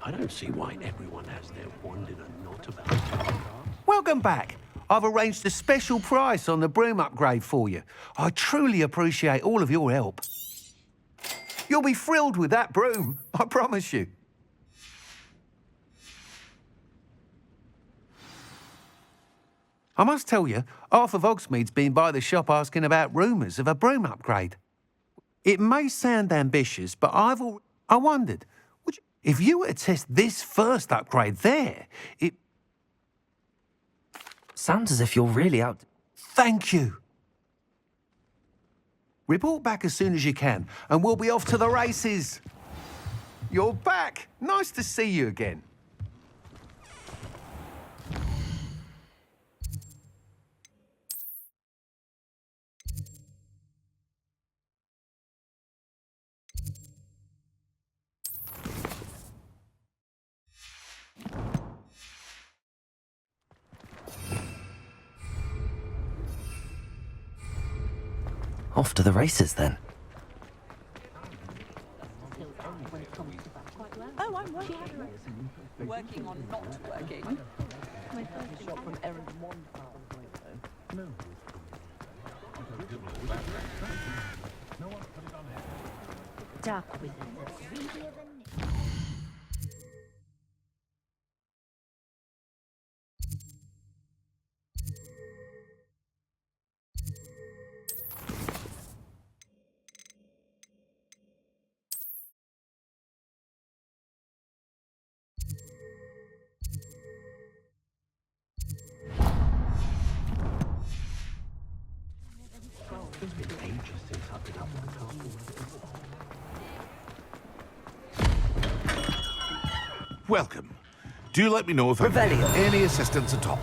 I don't see why everyone has their wand in a knot about it. Welcome back. I've arranged a special price on the broom upgrade for you. I truly appreciate all of your help. You'll be thrilled with that broom, I promise you. I must tell you, half of Hogsmeade's been by the shop asking about rumours of a broom upgrade. It may sound ambitious, but I wondered, if you were to test this first upgrade there, it... Sounds as if you're really out... Thank you. Report back as soon as you can, and we'll be off to the races. You're back. Nice to see you again. Off to the races, then. Oh, I'm working on not working. My first shot from Erin No. Dark wizards are greedier than... It's been ages since I've been up at the castle. Welcome. Do let me know if I need any assistance at all.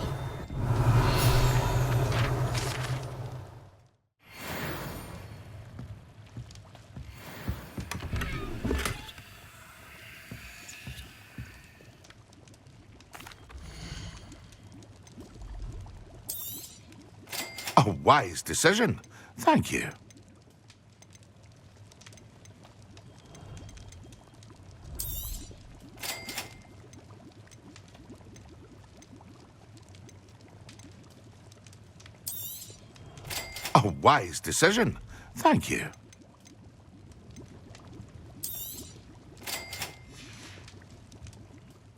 A wise decision. Thank you. A wise decision. Thank you.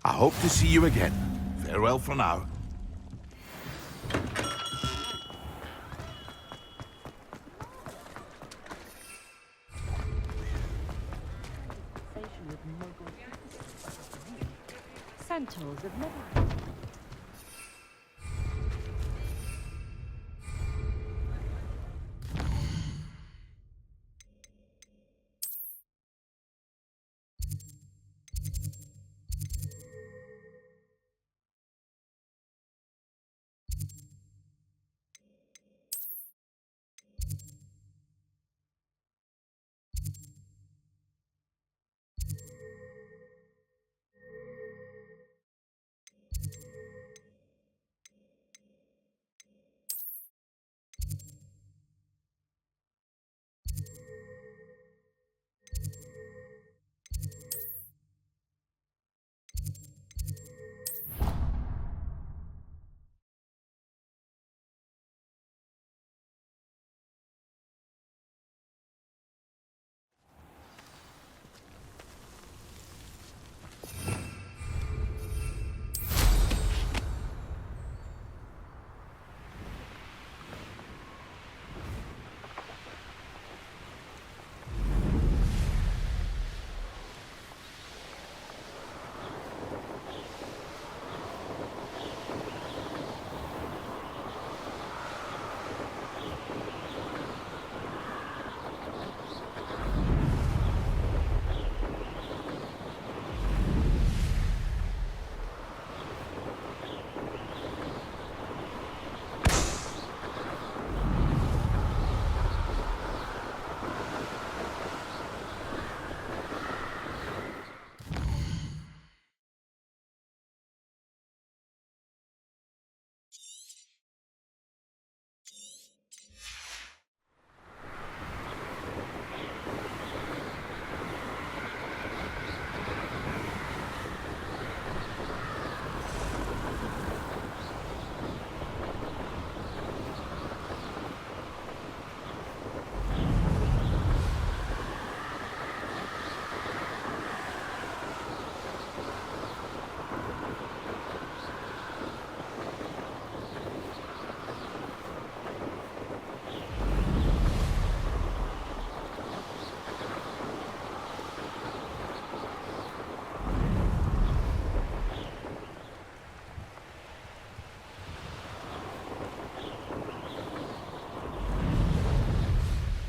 I hope to see you again. Farewell for now. Centaurs have never...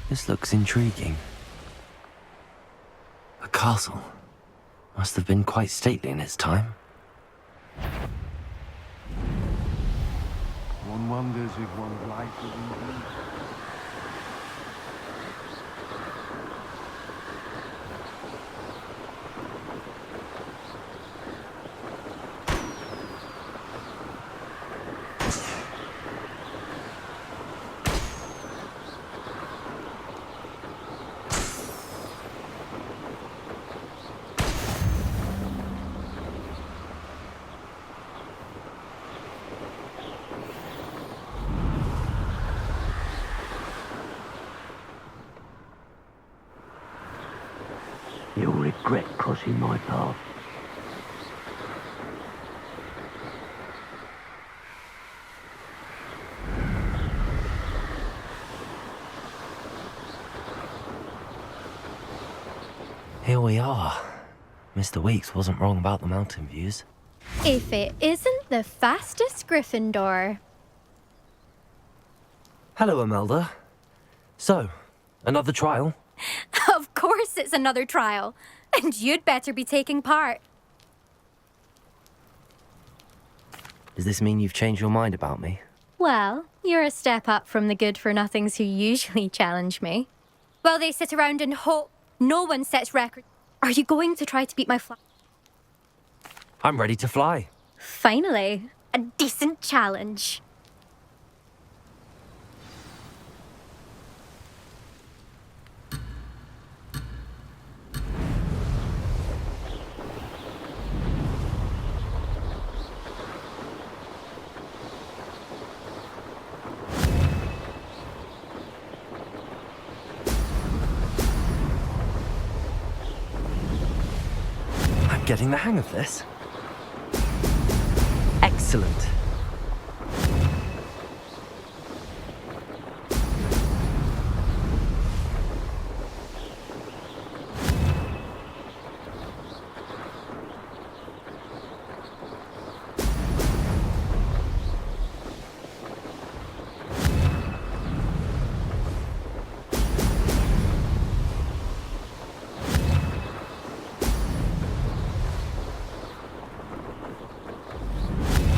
This looks intriguing. A castle. Must have been quite stately in its time. One wonders if one's life was indeed. You'll regret crossing my path. Here we are. Mr. Weeks wasn't wrong about the mountain views. If it isn't the fastest Gryffindor. Hello, Imelda. So, another trial? Of course it's another trial. And you'd better be taking part. Does this mean you've changed your mind about me? Well, you're a step up from the good-for-nothings who usually challenge me. Well, they sit around and hope no one sets records. Are you going to try to beat my fly? I'm ready to fly. Finally, a decent challenge. I'm getting the hang of this. Excellent.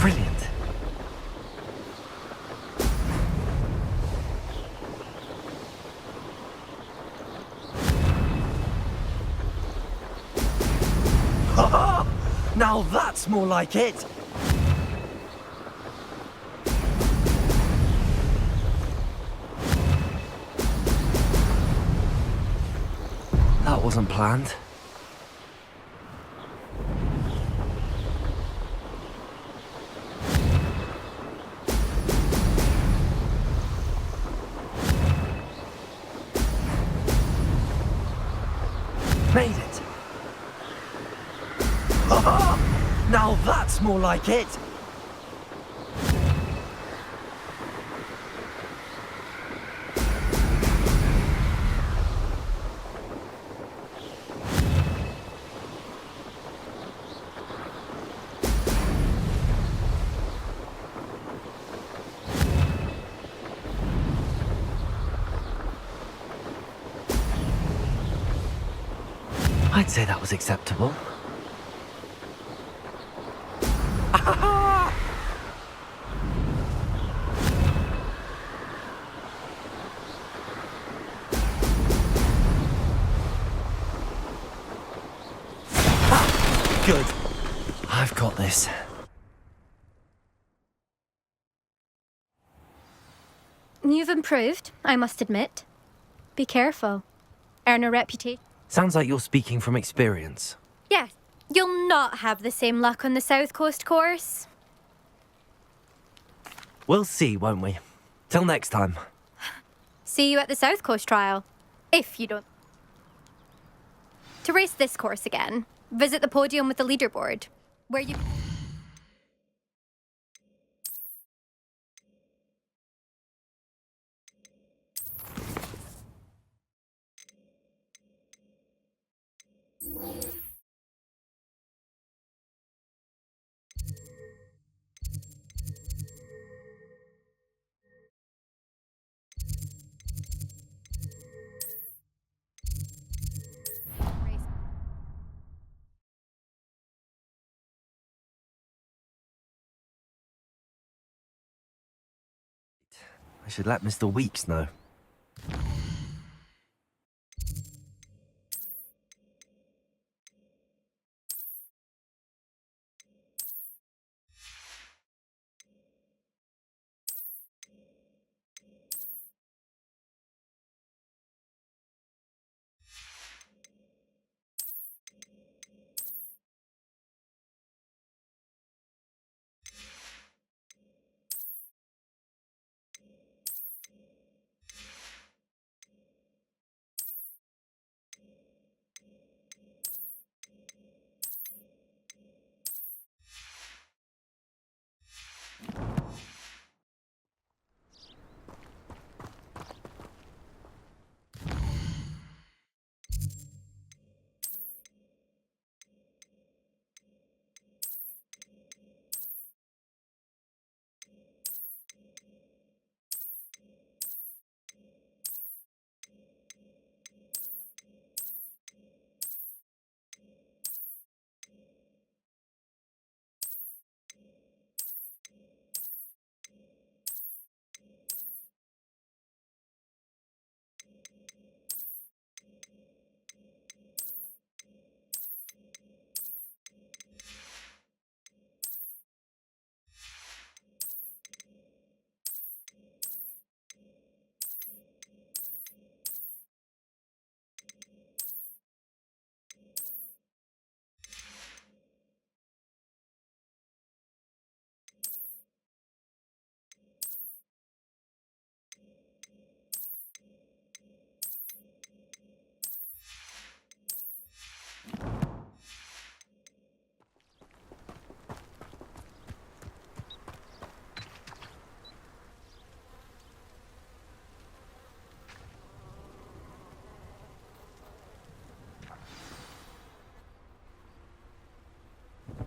Brilliant. Now that's more like it. That wasn't planned. Made it. Now that's more like it. I'd say that was acceptable. Good. I've got this. You've improved, I must admit. Be careful. Earn a reputation. Sounds like you're speaking from experience. Yes, you'll not have the same luck on the South Coast course. We'll see, won't we? Till next time. See you at the South Coast trial. If you don't. To race this course again, visit the podium with the leaderboard, where you... should let Mr. Weeks know.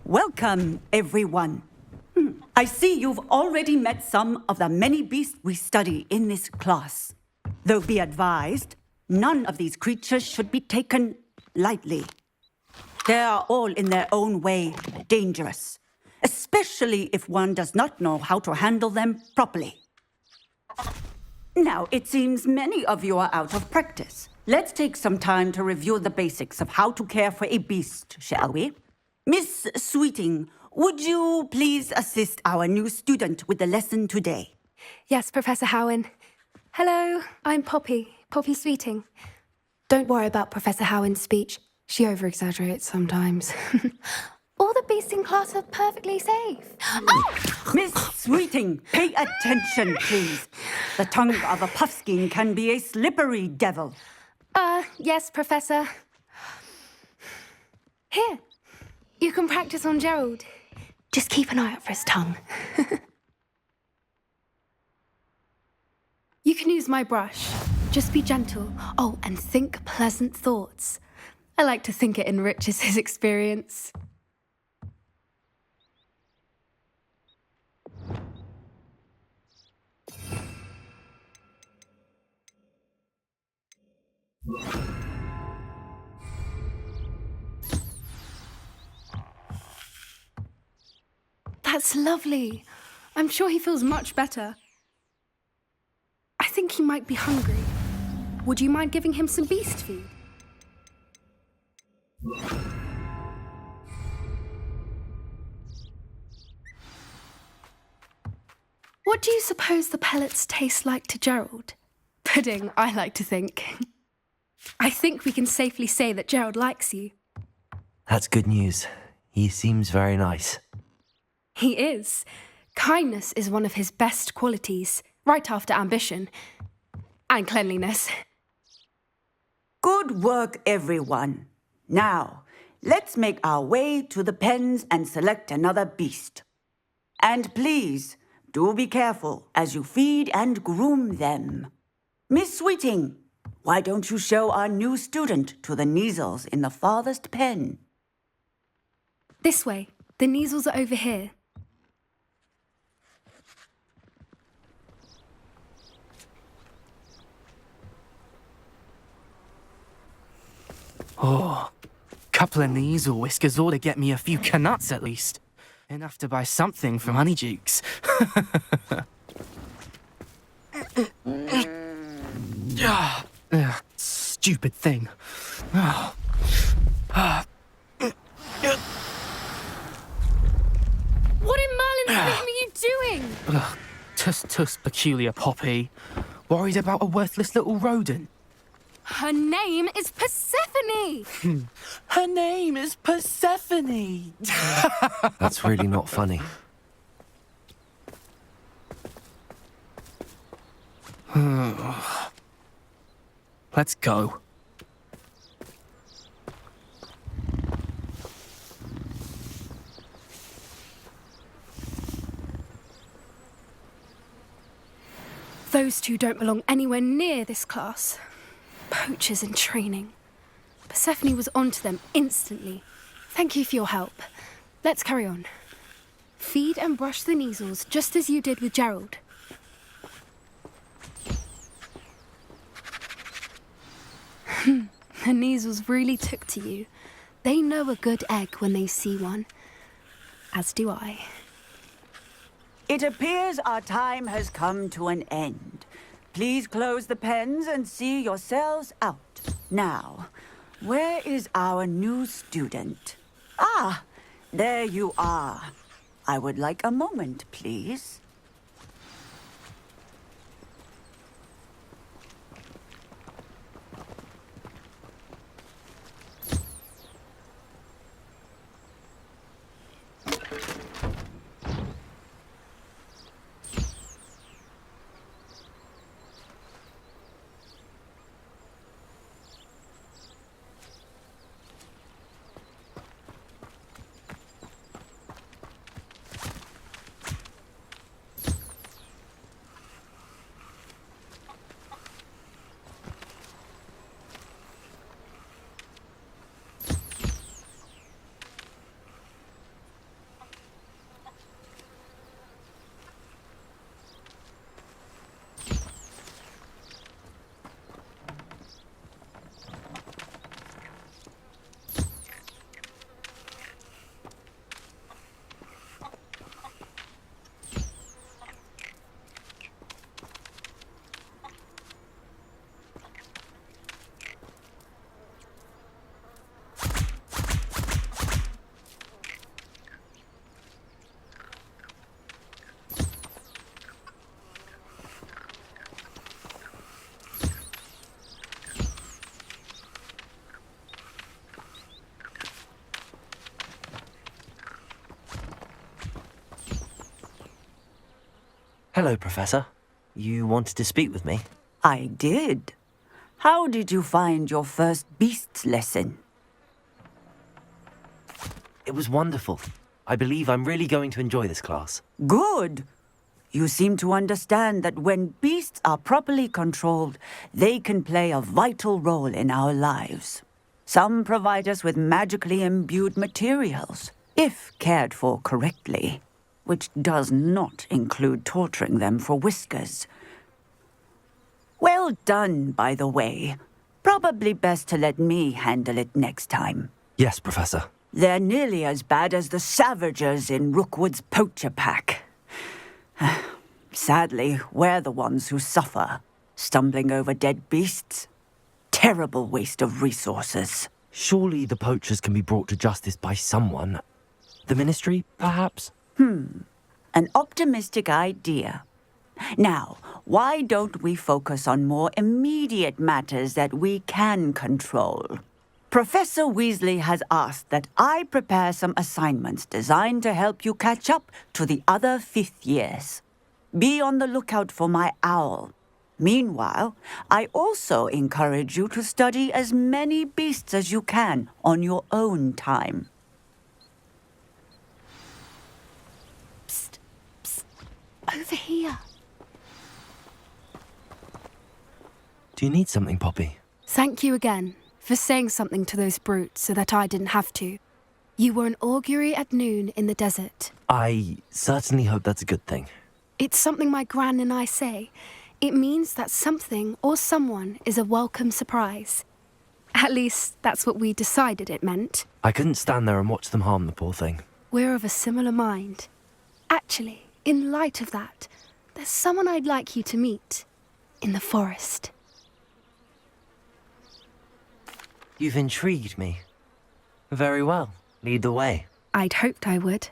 Welcome, everyone. I see you've already met some of the many beasts we study in this class. Though be advised, none of these creatures should be taken lightly. They are all in their own way dangerous, especially if one does not know how to handle them properly. Now, it seems many of you are out of practice. Let's take some time to review the basics of how to care for a beast, shall we? Miss Sweeting, would you please assist our new student with the lesson today? Yes, Professor Howen. Hello, I'm Poppy Sweeting. Don't worry about Professor Howen's speech. She over-exaggerates sometimes. All the beasts in class are perfectly safe. Oh! Miss Sweeting, pay attention, please. The tongue of a puffskein can be a slippery devil. Yes, Professor. Here, you can practice on Gerald. Just keep an eye out for his tongue. You can use my brush. Just be gentle. Oh, and think pleasant thoughts. I like to think it enriches his experience. That's lovely. I'm sure he feels much better. I think he might be hungry. Would you mind giving him some beast food? What do you suppose the pellets taste like to Gerald? Pudding, I like to think. I think we can safely say that Gerald likes you. That's good news. He seems very nice. He is. Kindness is one of his best qualities, right after ambition. And cleanliness. Good work, everyone. Now, let's make our way to the pens and select another beast. And please, do be careful as you feed and groom them. Miss Sweeting, why don't you show our new student to the Kneazles in the farthest pen? This way. The Kneazles are over here. Oh, couple of Kneazle whiskers ought to get me a few canuts at least. Enough to buy something from Honeydukes. Ugh, stupid thing. What in Merlin's name are you doing? Ugh, tuss, peculiar Poppy. Worried about a worthless little rodent. Her name is Persephone! Her name is Persephone! That's really not funny. Let's go. Those two don't belong anywhere near this class. Poachers in training. Persephone was onto them instantly. Thank you for your help. Let's carry on. Feed and brush the Neasels just as you did with Gerald. The Neasels really took to you. They know a good egg when they see one. As do I. It appears our time has come to an end. Please close the pens and see yourselves out. Now, where is our new student? Ah, there you are. I would like a moment, please. Hello, Professor. You wanted to speak with me? I did. How did you find your first beasts lesson? It was wonderful. I believe I'm really going to enjoy this class. Good. You seem to understand that when beasts are properly controlled, they can play a vital role in our lives. Some provide us with magically imbued materials, if cared for correctly, which does not include torturing them for whiskers. Well done, by the way. Probably best to let me handle it next time. Yes, Professor. They're nearly as bad as the Savagers in Rookwood's poacher pack. Sadly, we're the ones who suffer, stumbling over dead beasts. Terrible waste of resources. Surely the poachers can be brought to justice by someone. The Ministry, perhaps? An optimistic idea. Now, why don't we focus on more immediate matters that we can control? Professor Weasley has asked that I prepare some assignments designed to help you catch up to the other fifth years. Be on the lookout for my owl. Meanwhile, I also encourage you to study as many beasts as you can on your own time. Psst, psst, over here. Do you need something, Poppy? Thank you again for saying something to those brutes so that I didn't have to. You were an augury at noon in the desert. I certainly hope that's a good thing. It's something my gran and I say. It means that something or someone is a welcome surprise. At least, that's what we decided it meant. I couldn't stand there and watch them harm the poor thing. We're of a similar mind. Actually, in light of that, there's someone I'd like you to meet. In the forest. You've intrigued me. Very well. Lead the way. I'd hoped I would.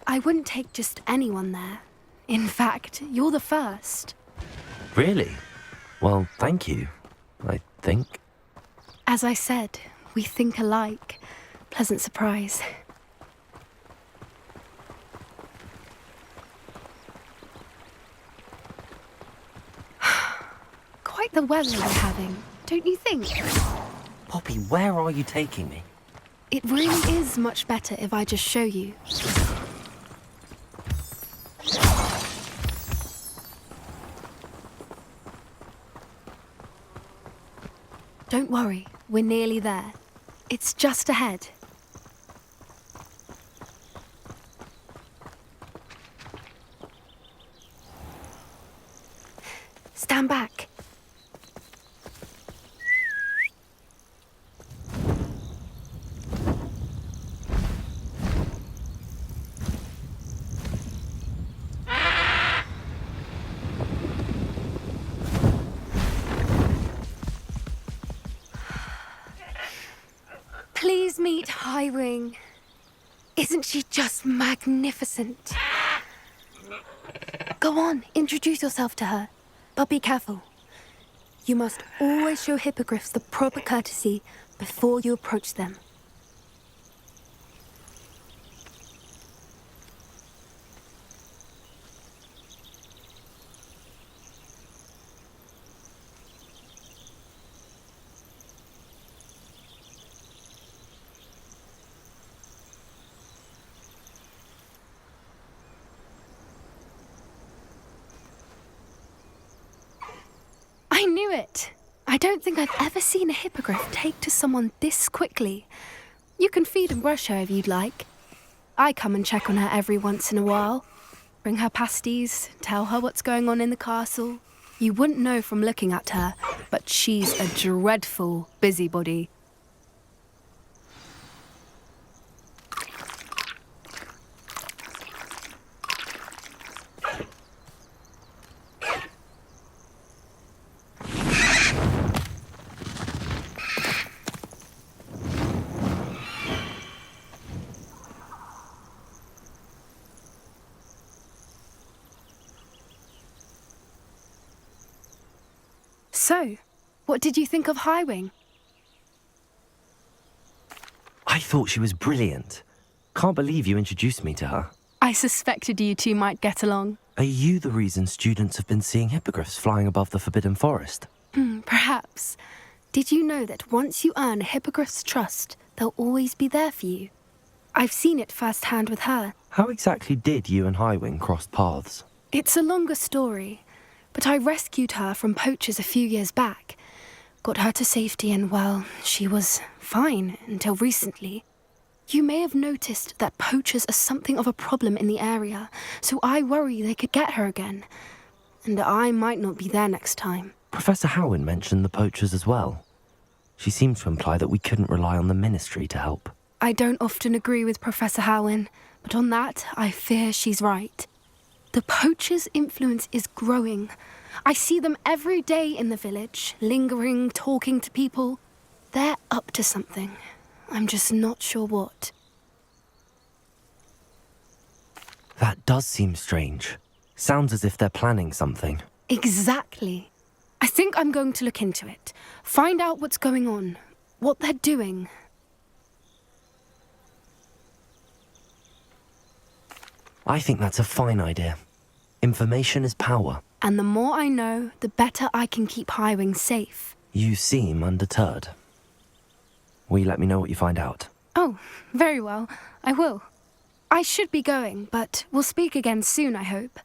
I wouldn't take just anyone there. In fact, you're the first. Really? Well, thank you, I think. As I said, we think alike. Pleasant surprise. Quite the weather we're having, don't you think? Poppy, where are you taking me? It really is much better if I just show you. Don't worry, we're nearly there. It's just ahead. Stand back. Please meet Highwing. Isn't she just magnificent? Go on, introduce yourself to her. But be careful. You must always show hippogriffs the proper courtesy before you approach them. I knew it! I don't think I've ever seen a hippogriff take to someone this quickly. You can feed and brush her if you'd like. I come and check on her every once in a while. Bring her pasties, tell her what's going on in the castle. You wouldn't know from looking at her, but she's a dreadful busybody. So, what did you think of Highwing? I thought she was brilliant. Can't believe you introduced me to her. I suspected you two might get along. Are you the reason students have been seeing hippogriffs flying above the Forbidden Forest? Perhaps. Did you know that once you earn a hippogriff's trust, they'll always be there for you? I've seen it firsthand with her. How exactly did you and Highwing cross paths? It's a longer story, but I rescued her from poachers a few years back. Got her to safety and, well, she was fine until recently. You may have noticed that poachers are something of a problem in the area, so I worry they could get her again. And I might not be there next time. Professor Howin mentioned the poachers as well. She seemed to imply that we couldn't rely on the Ministry to help. I don't often agree with Professor Howin, but on that, I fear she's right. The poachers' influence is growing. I see them every day in the village, lingering, talking to people. They're up to something. I'm just not sure what. That does seem strange. Sounds as if they're planning something. Exactly. I think I'm going to look into it. Find out what's going on, what they're doing. I think that's a fine idea. Information is power. And the more I know, the better I can keep Highwing safe. You seem undeterred. Will you let me know what you find out? Oh, very well. I will. I should be going, but we'll speak again soon, I hope.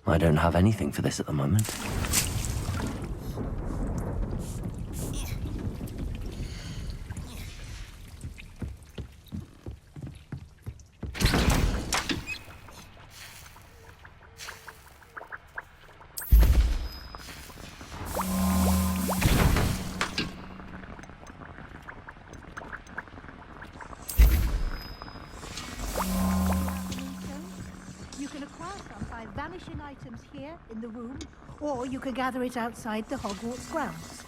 I don't have anything for this at the moment. You can acquire some by vanishing items here in the room, or you can gather it outside the Hogwarts grounds.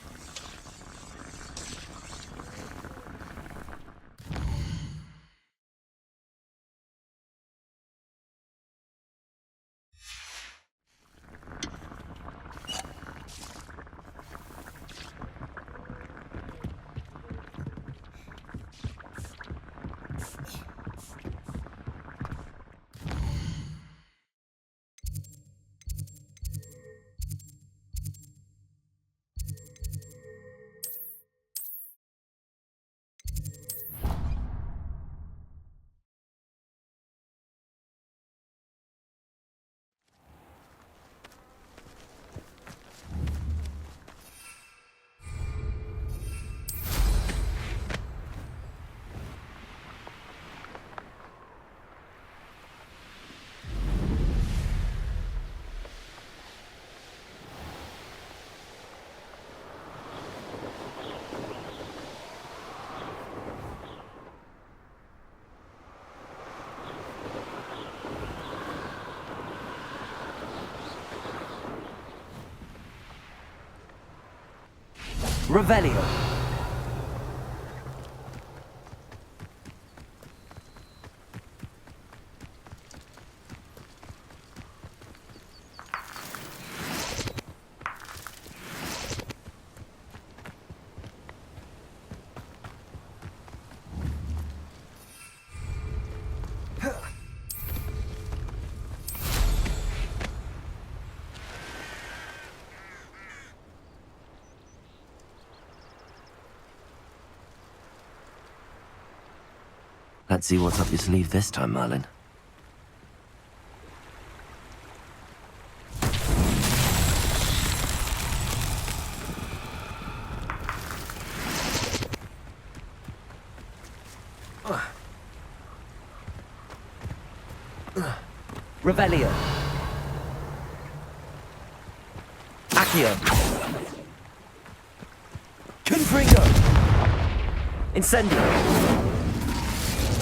Revelio. Let's see what's up your sleeve this time, Merlin. Revelio. Accio. Confringo. Incendio.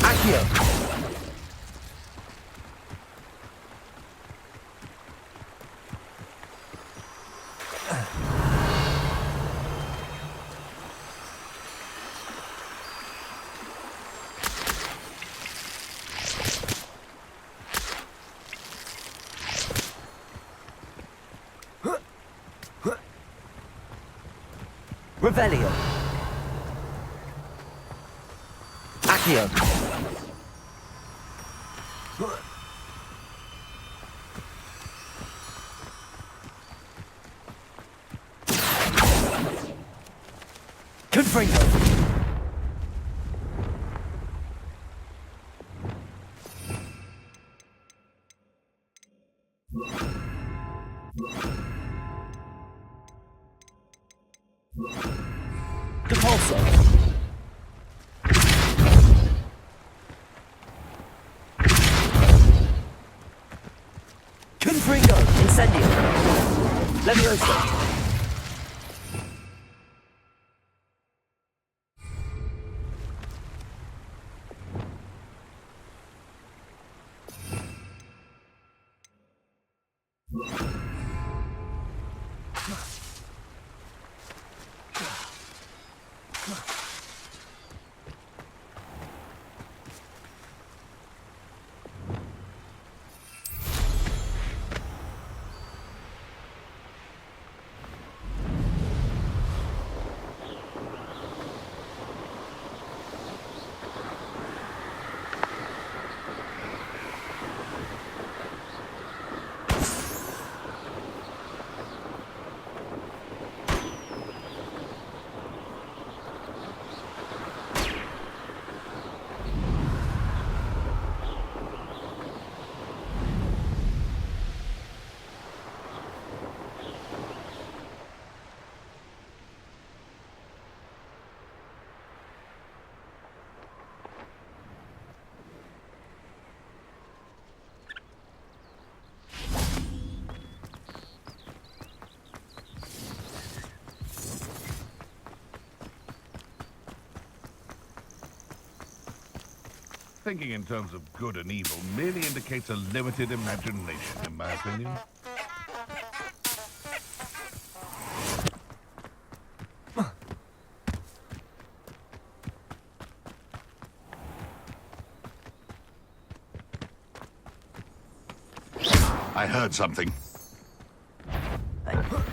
Accio. Revelio. Accio. Confringo. Compulso. Confringo. Incendio. Levioso. Thinking in terms of good and evil merely indicates a limited imagination, in my opinion. I heard something.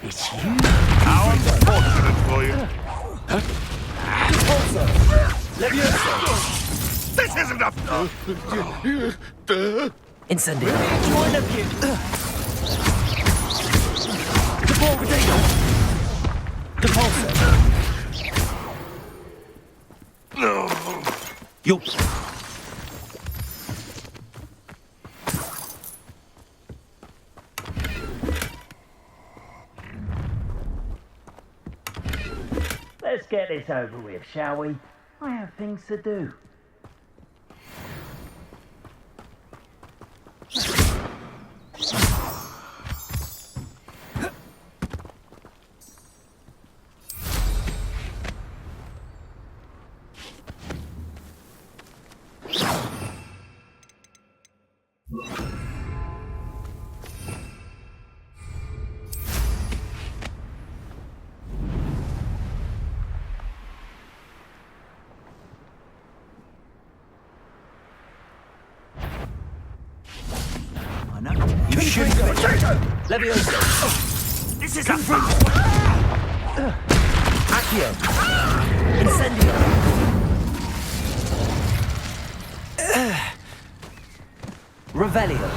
It's you. How unfortunate for you. This isn't enough. Incendio. You're... Let's get this over with, shall we? I have things to do. You should go. Levioso. This is a Accio. Incendio. Revelio.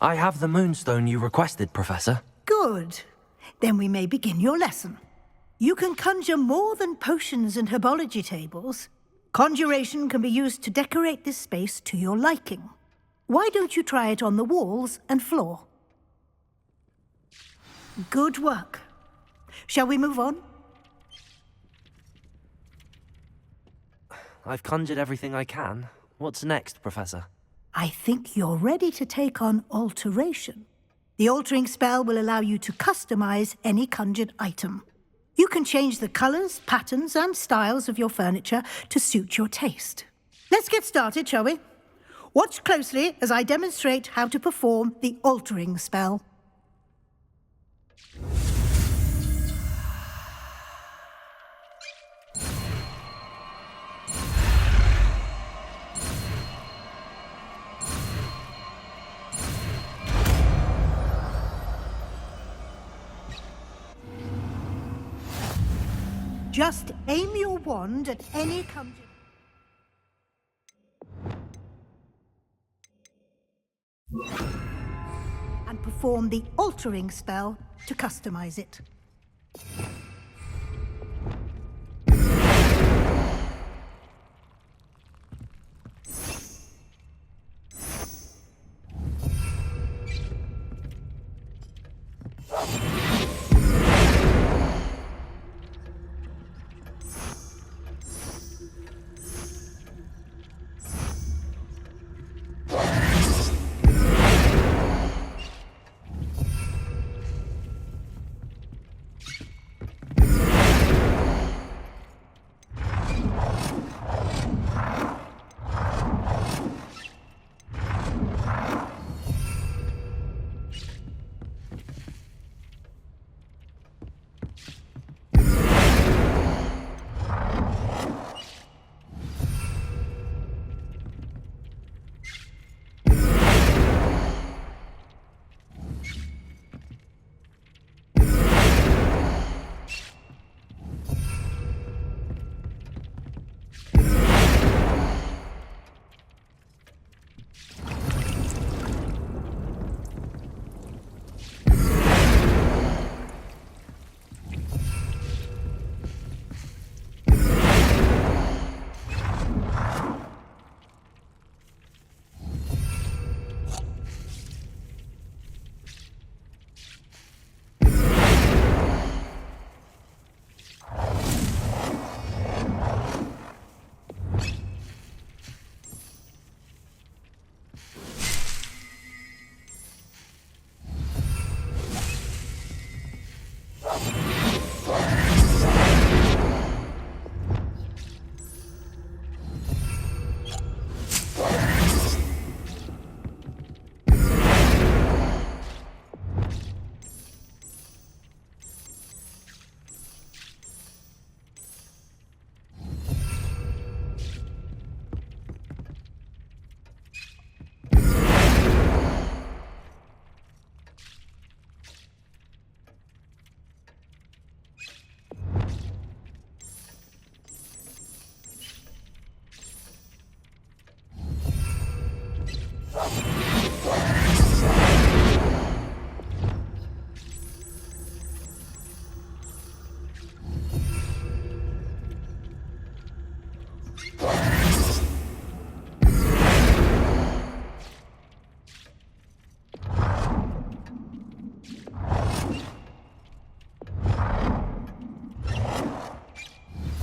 I have the moonstone you requested, Professor. Good. Then we may begin your lesson. You can conjure more than potions and herbology tables. Conjuration can be used to decorate this space to your liking. Why don't you try it on the walls and floor? Good work. Shall we move on? I've conjured everything I can. What's next, Professor? I think you're ready to take on alteration. The altering spell will allow you to customize any conjured item. You can change the colors, patterns, and styles of your furniture to suit your taste. Let's get started, shall we? Watch closely as I demonstrate how to perform the altering spell. Just aim your wand at any conjured... and perform the altering spell to customize it.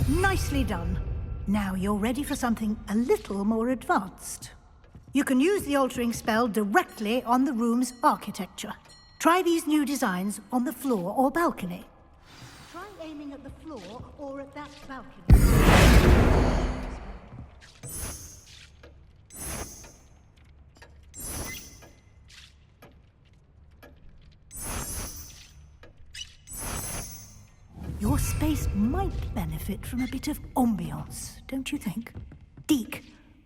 Nicely done. Now you're ready for something a little more advanced. You can use the altering spell directly on the room's architecture. Try these new designs on the floor or balcony. Try aiming at the floor or at that balcony. Your space might benefit from a bit of ambiance, don't you think? Deke,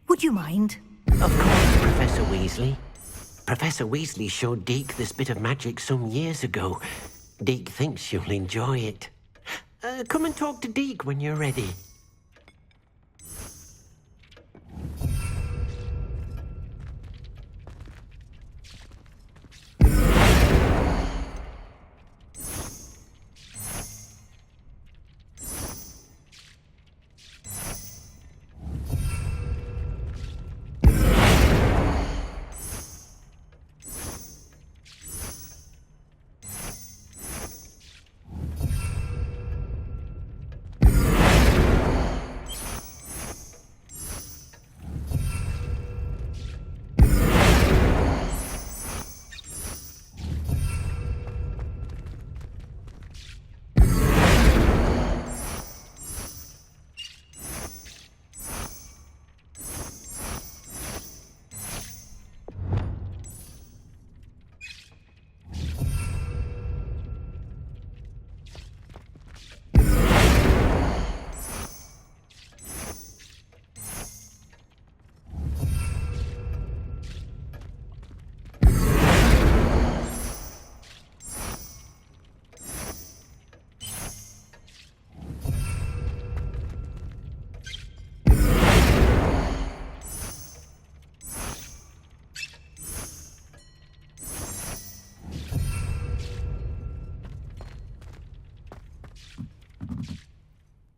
would you mind? Of course, Professor Weasley. Professor Weasley showed Deke this bit of magic some years ago. Deke thinks you'll enjoy it. Come and talk to Deke when you're ready.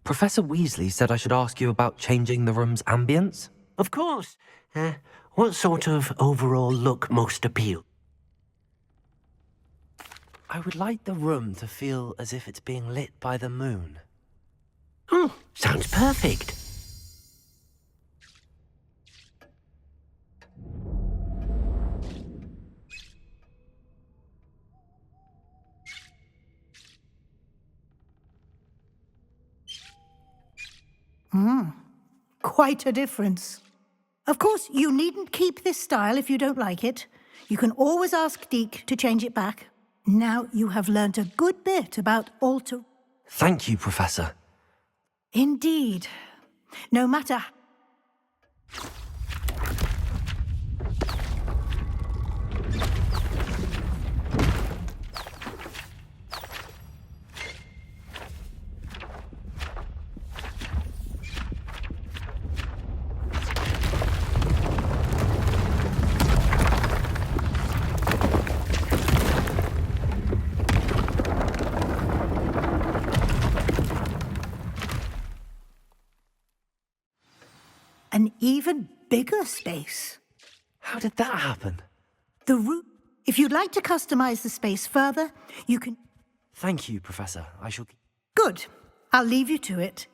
Professor Weasley said I should ask you about changing the room's ambience? Of course. What sort of overall look most appeal? I would like the room to feel as if it's being lit by the moon. Oh, sounds perfect. Quite a difference. Of course, you needn't keep this style if you don't like it. You can always ask Deke to change it back. Now you have learnt a good bit about alter... Thank you, Professor. Indeed. No matter... An even bigger space. How did that happen? The room... If you'd like to customize the space further, you can... Thank you, Professor. I shall... Good. I'll leave you to it.